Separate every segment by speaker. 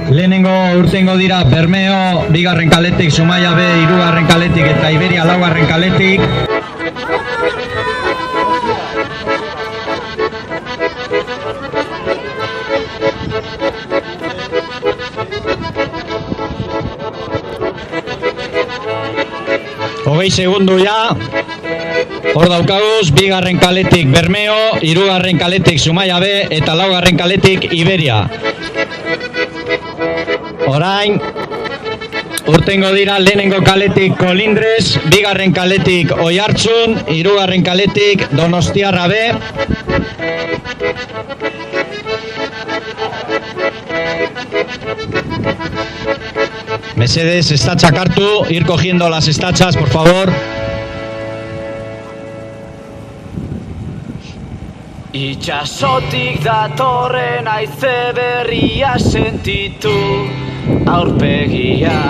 Speaker 1: Lehenengo urtengo dira Bermeo bigarren kaletik, Zumaia B hirugarren kaletik eta Iberia laugarren kaletik. Hogei segundu ja. Hor daukaguz, bigarren kaletik Bermeo, hirugarren kaletik Zumaia B eta laugarren kaletik Iberia. Orain, urtengo dira lehenengo kaletik Kolindres, bigarren kaletik Oiartzun, hirugarren kaletik Donostiarra B. Mesedes, estatxak hartu, ir cogiendo las estatxas, por favor.
Speaker 2: Itxasotik datorren haize berria sentitu aurpegia.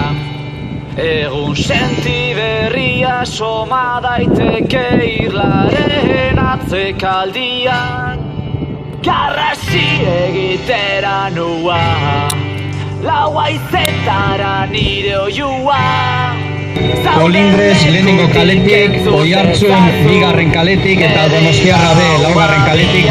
Speaker 2: Egun senti berria soma daiteke irlaren atzekaldian. Garrasi egitera nua, lau haizetara nire oiua.
Speaker 1: Kolindres lehenengo kaletik, Oiartzun bigarren kaletik eta Donostiarra B laugarren kaletik.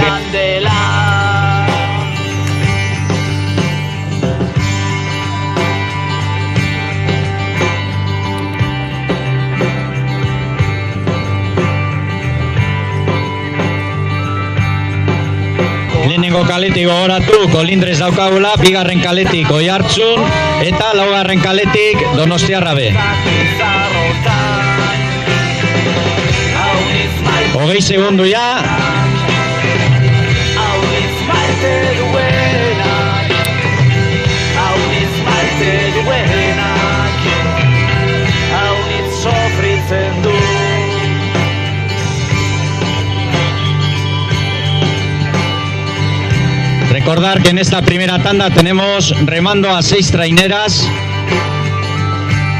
Speaker 1: Lehenengo kaletik gogoratu, Kolindres daukagula, bigarren kaletik Oiartzun eta laugarren kaletik Donostiarra B. Hogei segundu ja. Recordar que en esta primera tanda tenemos remando a 6 traineras.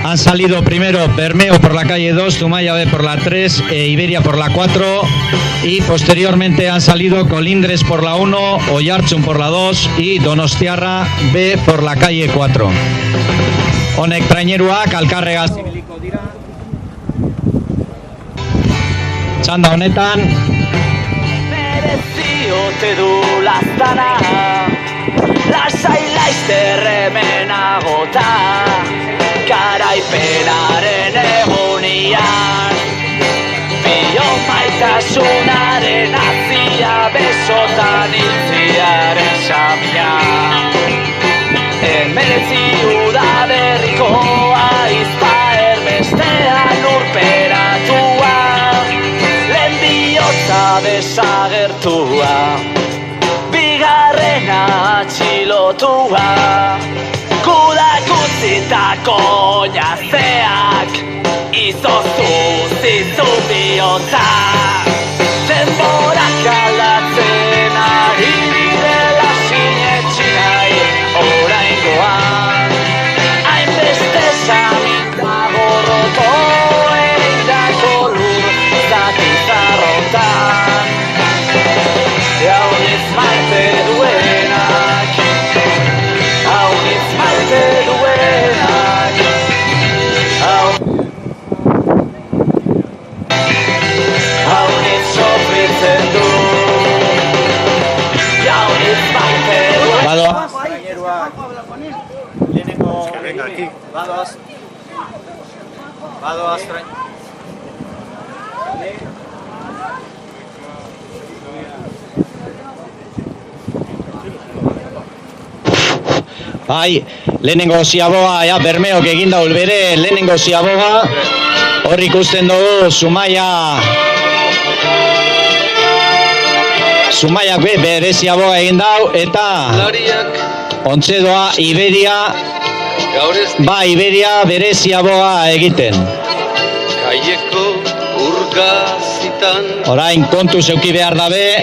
Speaker 1: Han salido primero Bermeo por la calle 2, Zumaia B por la 3 e Iberia por la 4. Y posteriormente han salido Kolindres por la 1, Oiartzun por la 2 y Donostiarra B por la calle 4. Honek traineruak alkarregaz ibiliko dira. Txanda honetan.
Speaker 2: Mereziote du lastana, lasai laizter hemen agota. Garaipenaren egunian, bion maitasunaren azia, besotan hiltziaren xamia. Emeretzi udaberriko aizpa erbestean urperatua, lehen bihotza desagertua, bigarrena atxilotua. Kudak utzitako jazeak, izozu zizu bihotza. Denborak aldatzen ari direla sinetxi nahi oraingoan. Hainbeste saminda gorroto eindako lur zatizarrotan. Jauniz maite duenak, hauniz maite duenak, hauniz sofritzen du, jauniz maite duenak.
Speaker 1: Badoa.
Speaker 3: Badoaz train.
Speaker 1: Bai, lehenengo ziaboga, ja, Bermeok egin daul bere, lehenengo ziaboga. Hor ikusten dugu Zumaiak bere ziaboga egin dau, eta ontzedoa Iberia, Iberia bere ziaboga egiten.
Speaker 4: Kaieko urgazitan.
Speaker 1: Orain kontu zeuki behar dabe,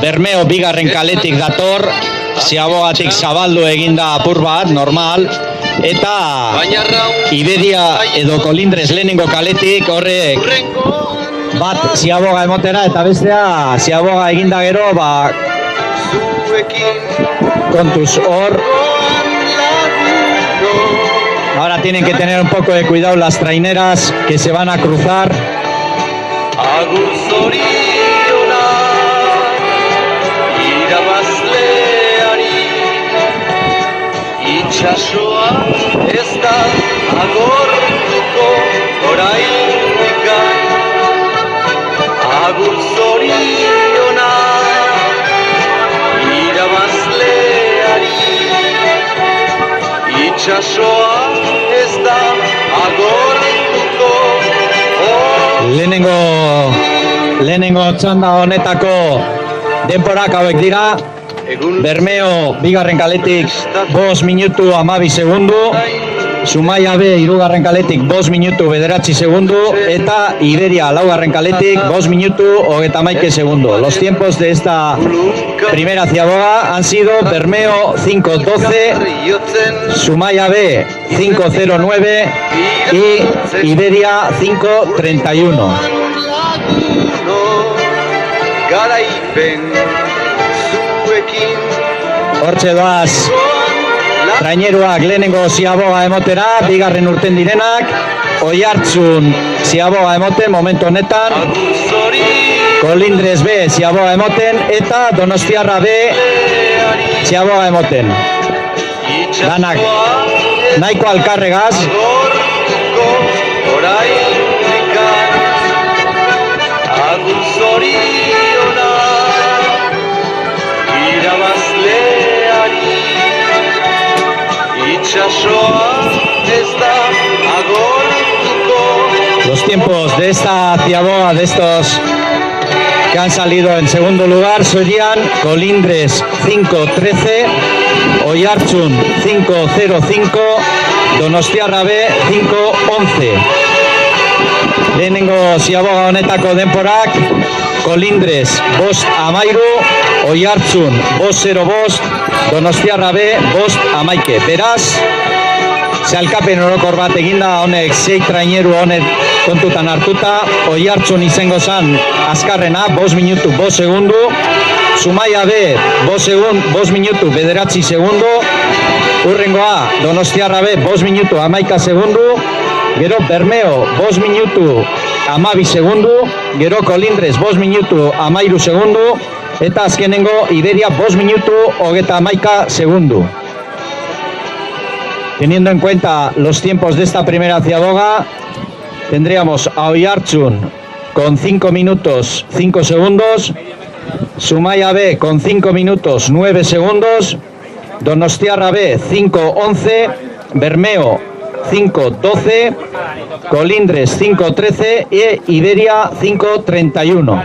Speaker 1: Bermeo bigarren kaletik dator, ziabogatik zabaldu eginda apur bat, normal, eta Iberia edo Kolindres lehenengo kaletik horrek bat ziaboga emotera eta bestea ziaboga eginda gero, kontuz hor Ahora tienen que tener un poco de cuidado las traineras que se van a cruzar.
Speaker 4: Agur zoriona irabazleari itxasoa ez da agortuko oraindikan. Agur zoriona irabazleari itxasoa ez da agortuko.
Speaker 1: Lehenengo txanda honetako denporak hauek dira. Bermeo bigarren kaletik 5 minutu 12 segundu, Zumaia B hirugarren kaletik 5 minutu 9 segundu eta Iberia laugarren kaletik 5 minutu 31 segundu. Los tiempos de esta primera ciaboga han sido Bermeo 5:12, Zumaia B 5:09 y Iberia 5:31.
Speaker 4: Garaipen zuekin
Speaker 1: Hortxe doaz traineruak lehenengo ziaboga emotera, bigarren urten direnak, Oiartzun ziaboga emoten momentu honetan, Kolindres B ziaboga emoten eta Donostiarra B ziaboga emoten. Danak nahiko alkarregaz.
Speaker 4: Agur zoriona irabazleari itxasoa ez da agortuko.
Speaker 1: Los tiempos de esta ciaboga, de estos que han salido en segundo lugar, serían Colindres 5:13, Oiartzun 5:05, Donostiarra B 5:11. Lehenengo ziaboga honetako denporak, Kolindres 5:13, Oiartzun 5:05, Donostiarra B 5:11. Beraz, sailkapen orokor bat eginda, honek 6 traineru honek kontutan hartuta. Oiartzun izango zen azkarrena 5 minutu 5 segundu, Zumaia B 5 minutu 9 segundu, urrengoa Donostiarra B 5 minutu 11 segundu, gero Bermeo 5 minutu 12 segundu, gero Kolindres 5 minutu 13 segundu, eta azkenengo Iberia 5 minutu 31 segundu. Teniendo en cuenta los tiempos de esta primera ciaboga, tendríamos a Oiartzun con 5 minutos 5 segundos, Zumaia B con 5 minutos 9 segundos, Donostiarra B 5:11, Bermeo 5:12, Colindres 5:13 y Iberia 5:31.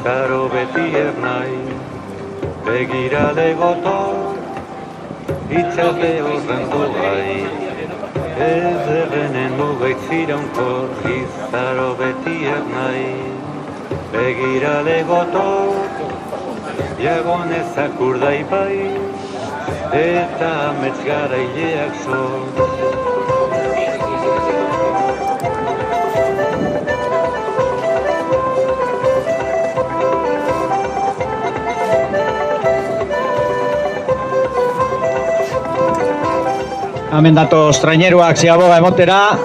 Speaker 3: Izaro beti ernai, begirale gotor, itxate horren dugai, ez errenen mugait ziraunkor. Izaro beti ernai, begirale gotor, jagonezak urdai bai, eta amets garaileak zor.
Speaker 1: Hemen datoz traineruak ziaboga emotera,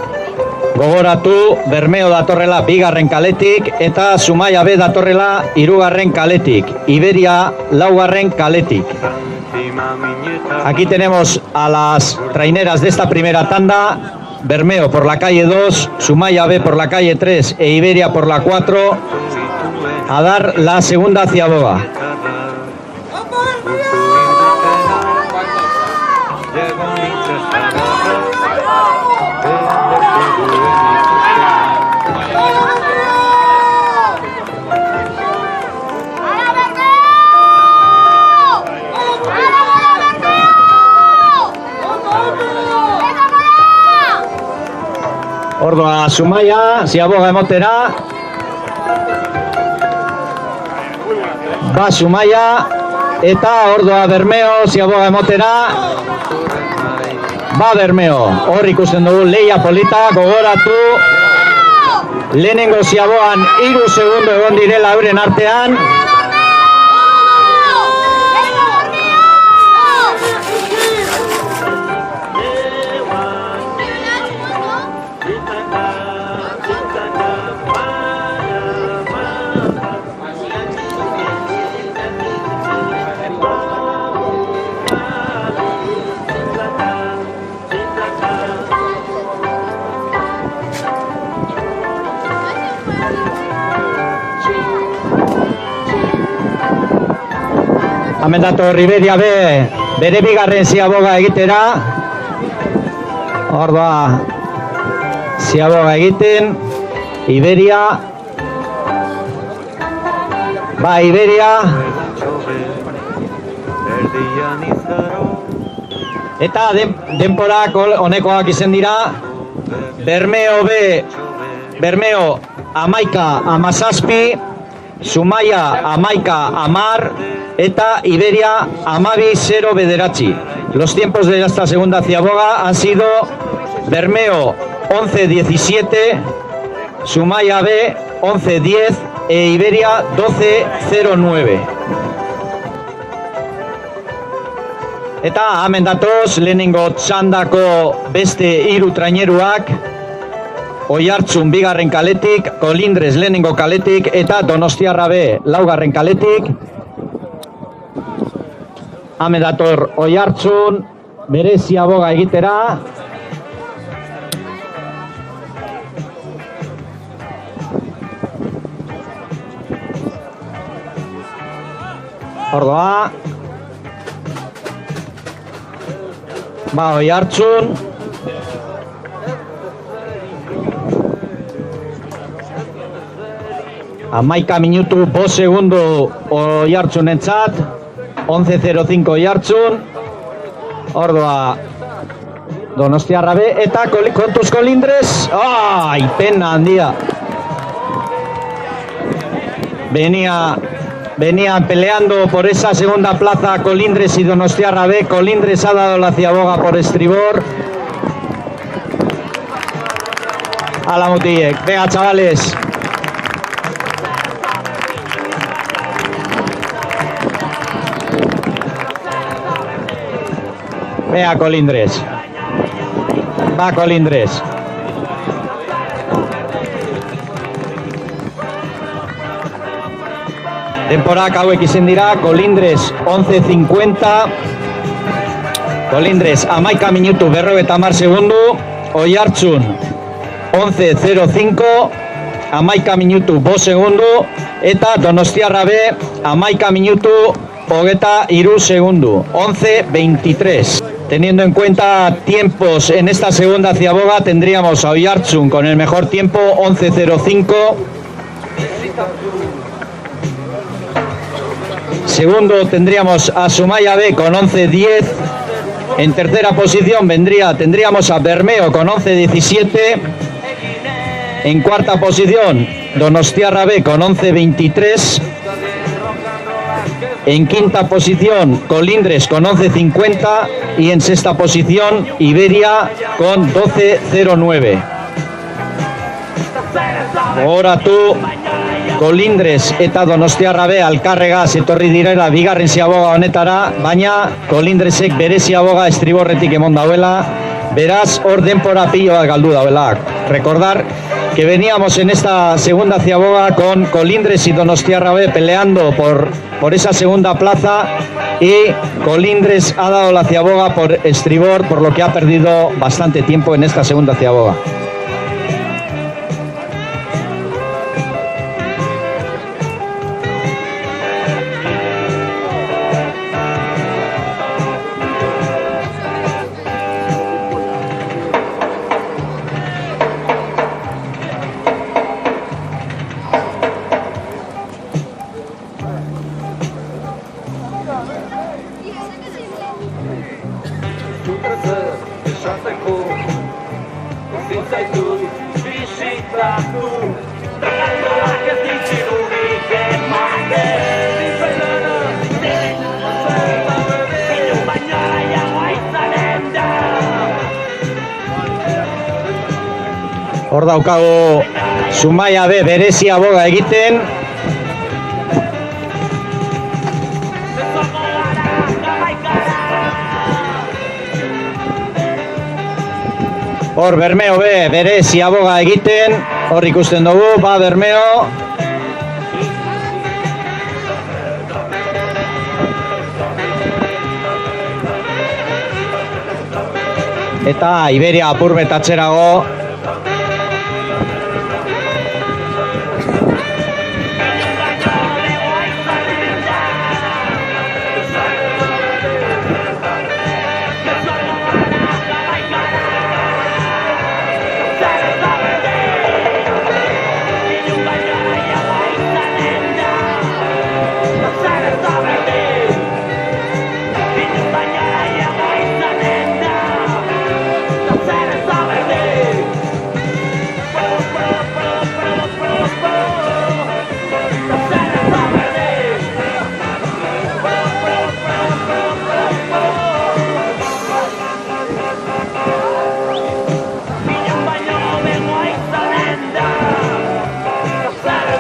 Speaker 1: gogoratu Bermeo datorrela bigarren kaletik eta Zumaia B datorrela hirugarren kaletik, Iberia laugarren kaletik. Aquí tenemos a las traineras de esta primera tanda, Bermeo por la calle 2, Zumaia B por la calle 3 e Iberia por la 4, a dar la segunda ciaboga. Ordoa Zumaia, ziaboga emotera. Ba Zumaia, eta ordoa Bermeo, ziaboga emotera. Ba Bermeo, hor ikusten dugu leia polita, gogoratu. Lehenengo ziabogan 3 segundo egon direla euren artean. Hemen dator Iberia be, bere bigarren ziaboga egitera. Hor da, ziaboga egiten, Iberia. Ba, Iberia.
Speaker 3: Erdian izaro,
Speaker 1: Eta denporak honekoak izen dira. Bermeo be, Bermeo 11-17, Zumaia 11-10, eta Iberia 12-0 Los tiempos de esta segunda ciaboga han sido Bermeo 11-17, Zumaia B 11-10 e Iberia 12-09. Eta hemen datoz lehenengo txandako beste 3 traineruak. Oiartzun bigarren kaletik, Kolindres lehenengo kaletik eta Donostiarra B laugarren kaletik. Hemen dator Oiartzun bere ziaboga egitera. Ordoa. Ba, Oiartzun. Amaika minutu 5 segundo Oiartzunentzat. 11-05 Oiartzun. Ordoa Donostiarra B eta kontuz Kolindres. ¡Ay, pena handia! Venían peleando por esa segunda plaza Kolindres y Donostiarra B. Kolindres ha dado la ciaboga por estribor. A la Mutillec. Venga, chavales. Venga, Kolindres. Va, Kolindres. Denporak hauek izen dira, Kolindres 11-50, Kolindres 11 minutu 50 segundu, Oiartzun 11-05, 11 minutu 5 segundu, eta Donostiarra B 11 minutu 23 segundu, 11-23. Teniendo en cuenta tiempos en esta segunda ciaboga, tendríamos a Oiartzun con el mejor tiempo, 11-05. Segundo tendríamos a Zumaia B con 11-10. En tercera posición tendríamos a Bermeo con 11-17. En cuarta posición Donostiarra B con 11-23. En quinta posición Kolindres con 11-50. Y en sexta posición Iberia con 12-09. Ahora tú, Kolindres eta Donostiarra B alkarregaz etorri direla bigarren ziaboga honetara, baina Kolindresek bere ziaboga estriborretik emon dauela, beraz hor denpora piloa galdu dauela. Recordar que veníamos en esta segunda ciaboga con Kolindres y Donostiarra B peleando por esa segunda plaza y Kolindres ha dado la ciaboga por estribor, por lo que ha perdido bastante tiempo en esta segunda ciaboga. Hor daukagu Zumaia B berezia boga egiten. Hor Bermeo B berezia boga egiten. Hor ikusten dugu, ba Bermeo. Eta Iberia apurbet atzerago.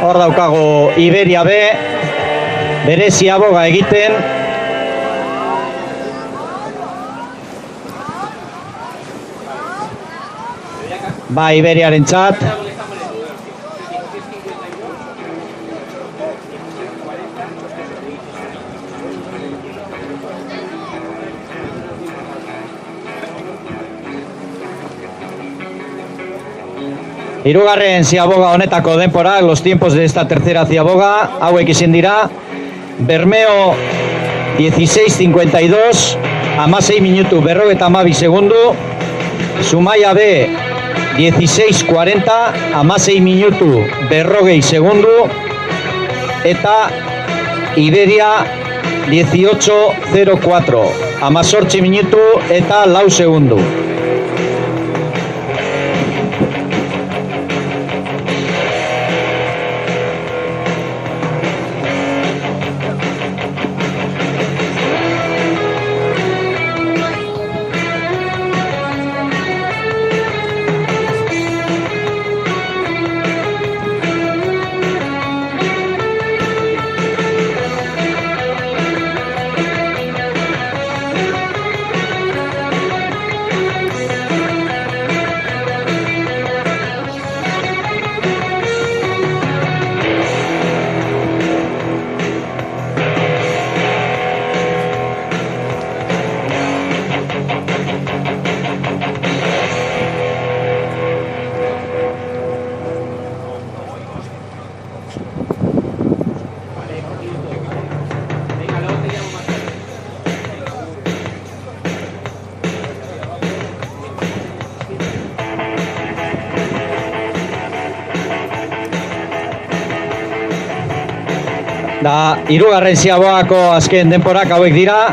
Speaker 1: Hor daukagu Iberia B berezia boga egiten. Ba Iberiaren txat. Hirugarren ziaboga honetako denpora, los tiempos de esta tercera ziaboga, hauek izan dira, Bermeo 16.52, amasei minutu berrogeta amabi segundu, Zumaia B 16.40, amasei minutu berrogei segundu, eta Iberia 18.04, amazortzi minutu eta lau segundu. Da, hirugarren ziaboako azken denporak hauek dira.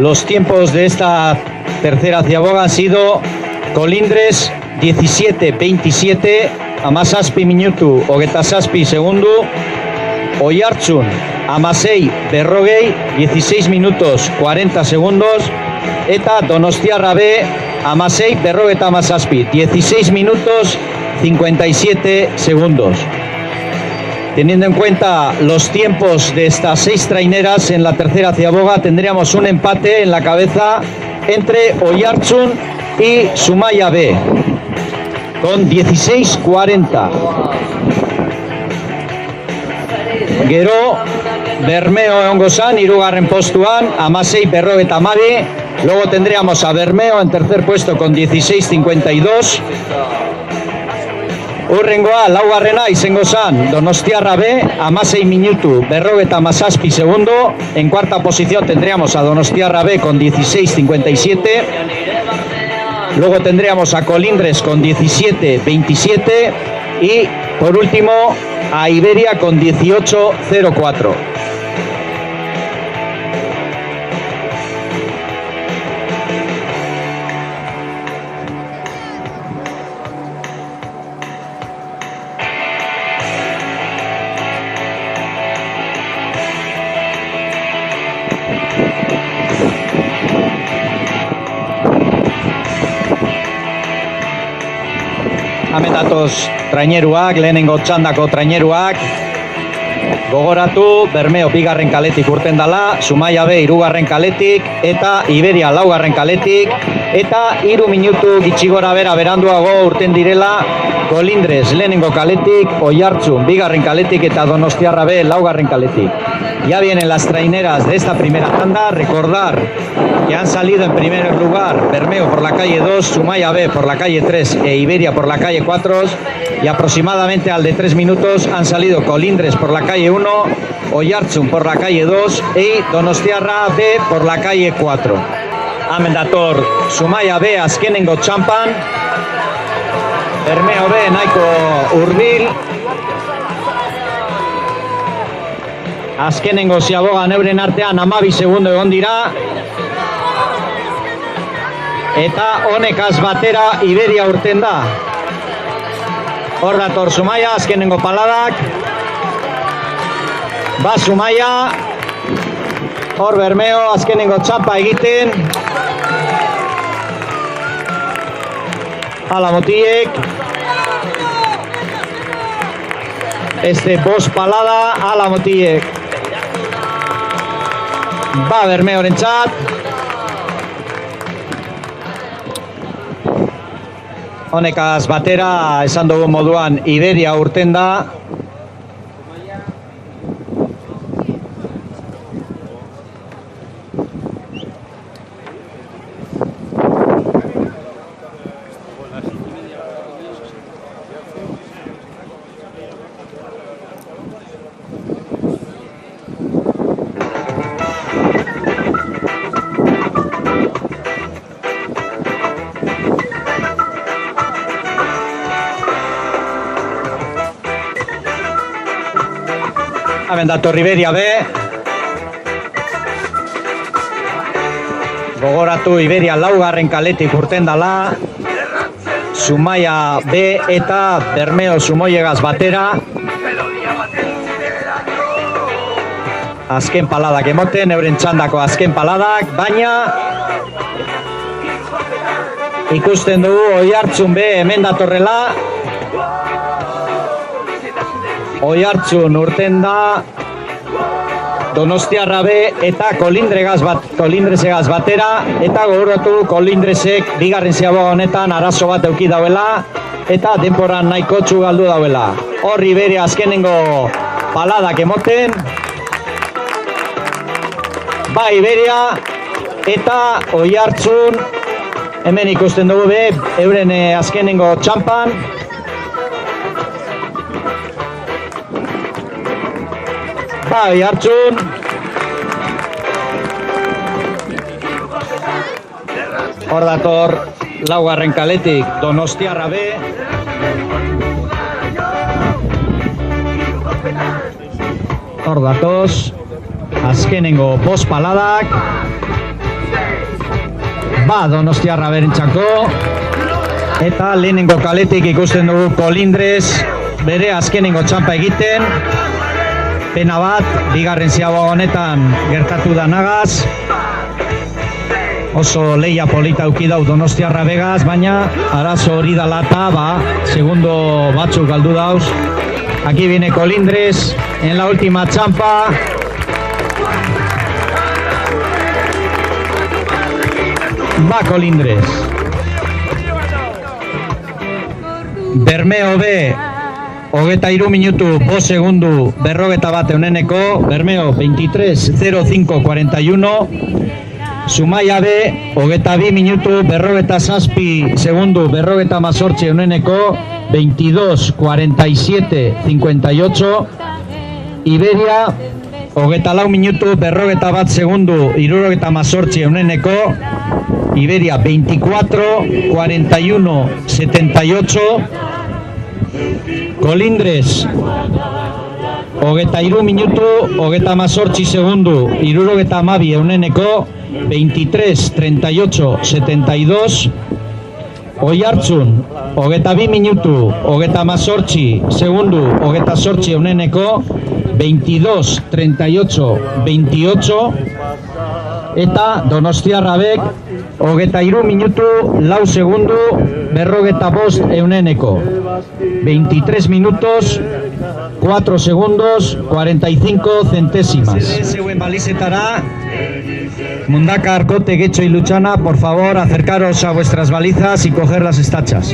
Speaker 1: Los tiempos de esta tercera ziaboga han sido Colindres 17.27, amazazpi minutu hogeta zazpi segundu, Oiartzun amasei berrogei, 16 minutos 40 segundos, eta Donostiarra B amasei berrogeta amazazpi, 16 minutos 57 segundos. Teniendo en cuenta los tiempos de estas 6 traineras en la tercera ciaboga, tendríamos un empate en la cabeza entre Oiartzun y Zumaia B, con 16.40. Gero, Bermeo egongo zan, hirugarren postuan, amasei berrogeta amabi. Luego tendríamos a Bermeo en tercer puesto con 16.52. Urrengoa, laugarrena izango zan, Donostiarra B, amasei minutu berrogeta amazazpi segundo. En cuarta posición tendríamos a Donostiarra B con 16.57. Luego tendríamos a Colindres con 17.27. Y por último a Iberia con 18.04. Hemen datoz traineruak, lehenengo txandako traineruak. Gogoratu, Bermeo bigarren kaletik urten dala, Zumaia B hirugarren kaletik, eta Iberia laugarren kaletik, eta 3 minutu gitxi gora bera beranduago urten direla, Colindres lehenengo kaletik, Oiartzun bigarren kaletik eta Donostiarra B laugarren kaletik. Ya vienen las traineras de esta primera tanda. Recordar que han salido en primer lugar Bermeo por la calle 2, Zumaia B por la calle 3 e Iberia por la calle 4, y aproximadamente al de 3 minutos han salido Colindres por la calle 1, Oiartzun por la calle 2 y Donostiarra B por la calle 4. Hemen dator Zumaia B azkenengo txampan, Bermeo B nahiko hurbil, azkenengo ziabogan euren artean 12 segundo egon dira, eta honekaz batera Iberia urten da. Hor dator Zumaia, azkenengo paladak, ba Zumaia, hor Bermeo azkenengo txampa egiten, ala motiek, bost palada, ala motiek, ba Bermeoren txat, honekaz batera esan dugu moduan Iberia urten da. Hemen dator Iberia B. Gogoratu Iberia laugarren kaletik urten dala, Zumaia B eta Bermeo Zumoiegaz batera. Azken paladak emoten, euren txandako azken paladak, baina ikusten dugu Oiartzun B hemen datorrela. Oiartzun urten da Donostiarra B eta Colindresegaz batera, eta gogoratu Colindresek bigarren ziaboga honetan arazo bat eduki dauela eta denporan nahiko txu galdu dauela. Hor Iberia azkenengo paladak emoten, ba Iberia eta Oiartzun hemen ikusten dugu be euren azkenengo txampan. Ba Oiartzun, hor dator laugarren kaletik Donostiarra B, hor datoz azkenengo bost paladak, ba Donostiarra berentzako, eta lehenengo kaletik ikusten dugu Colindres bere azkenengo txampa egiten. Pena bat, bigarren ziaboga honetan gertatu da nagaz, oso leia polita eduki dau Donostiarra begaz, baina arazo hori dala eta segundo batzuk galdu dauz. Aquí viene Colindres en la última txampa. Va Colindres. Bermeo B, 23 minutu, 5 segundu, 41 euneneko, Bermeo 23.05.41, Zumaia B, 22 minutu, 47 segundu, 48 euneneko, 22.47.58, Iberia, 24 minutu, 41 segundu, 78 euneneko, Iberia 24.41.78, Colindres, 23 minutu, 38 segundu, 72 euneneko, 23.38.72, Oiartzun, 22 minutu, 18 segundu, 28 euneneko, 22.38.28, eta Donostiarrabek 23 minutu 4 segundu 45 euneneko. 23 minutos 4 segundos 45 centésimas. Zeuen balizetara, Mundaka, Arkote, Getxo y Luchana, por favor, acercaros a vuestras balizas y coger las estachas.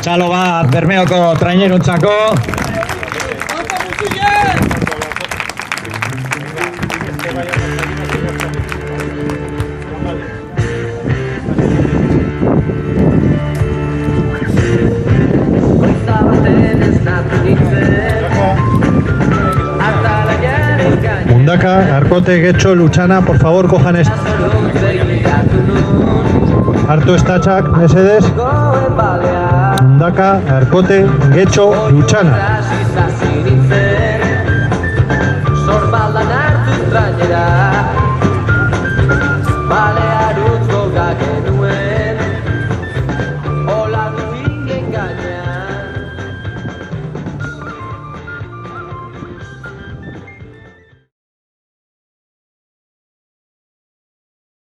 Speaker 1: Txalo bat Bermeoko traineruntzako.
Speaker 5: Mundaka, Arkote, Getxo, Luchana, por favor, cojan esto. Hartu estatxak, mesedes. Mundaka, Arkote, Getxo, Luchana.
Speaker 2: Sorbaldan hartu trainera